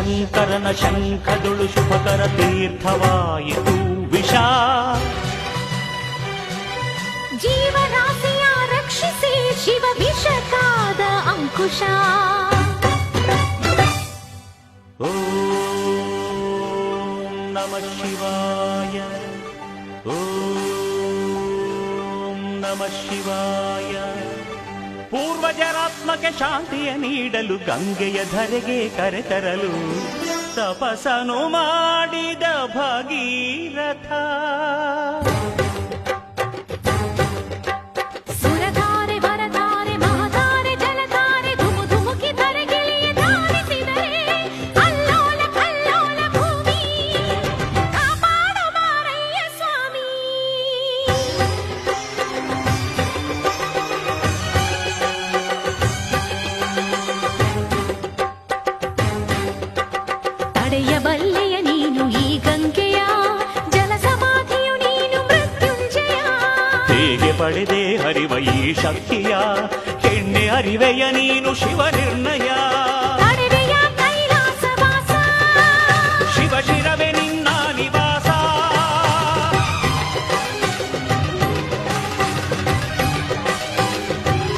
ಶಂಕರನ ಶಂಖದುಳು ಶುಭಕರ ತೀರ್ಥವಾಯಿತು ವಿಷ. ಜೀವರಾಶಿಯ ರಕ್ಷಿಸಿ ಶಿವ ವಿಷಕಾದ ಅಂಕುಶ. ಓಂ ನಮಃ ಶಿವಾಯ. ಓಂ ನಮಃ ಶಿವಾಯ. ಪೂರ್ವಜರಾತ್ಮಕ್ಕೆ ಶಾಂತಿಯ ನೀಡಲು ಗಂಗೆಯ ಧರೆಗೆ ಕರೆತರಲು ತಪಸ್ಸನು ಮಾಡಿದ ಭಗೀರಥ. ಸುರಧಾರೆ ವರಧಾರೆ ಮಹಧಾರೆ ಜಲಧಾರೆ ಧುಮು ಧುಮುಕಿ ಧರೆಗಿಳಿಯ ಧಾರಿಸಿದರೆ ಅಲ್ಲೋಲ ಕಲ್ಲೋಲ ಭೂಮಿ ಕಾಪಾಡ ಮಾರಯ್ಯ ಸ್ವಾಮಿ. ತಡೆಯಬಲ್ಲೆಯ ನೀನು ಈ ಗಂಗೆಯ ಜಲ ಸಮಾಧಿಯು ನೀನು ಮೃತ್ಯುಂಜಯ. ಹೇಗೆ ಪಡೆದೆ ಹರಿವ ಈ ಶಕ್ತಿಯ ಎಣ್ಣೆ ಅರಿವೆಯ ನೀನು ಶಿವ ನಿರ್ಣಯ.